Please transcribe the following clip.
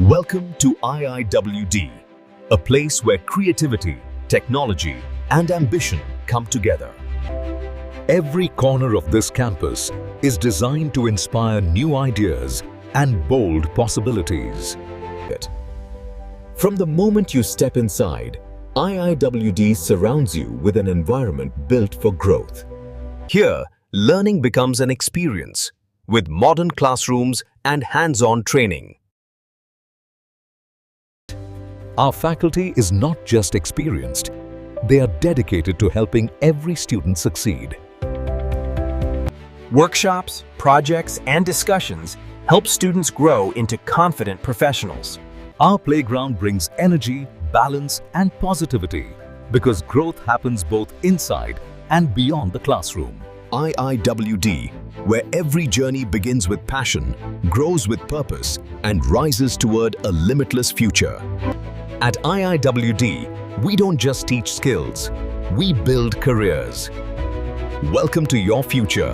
Welcome to IIWD, a place where creativity, technology, and ambition come together. Every corner of this campus is designed to inspire new ideas and bold possibilities. From the moment you step inside, IIWD surrounds you with an environment built for growth. Here, learning becomes an experience with modern classrooms and hands-on training. Our faculty is not just experienced, they are dedicated to helping every student succeed. Workshops, projects, and discussions help students grow into confident professionals. Our playground brings energy, balance, and positivity because growth happens both inside and beyond the classroom. IIWD, where every journey begins with passion, grows with purpose, and rises toward a limitless future. At IIWD, we don't just teach skills, we build careers. Welcome to your future.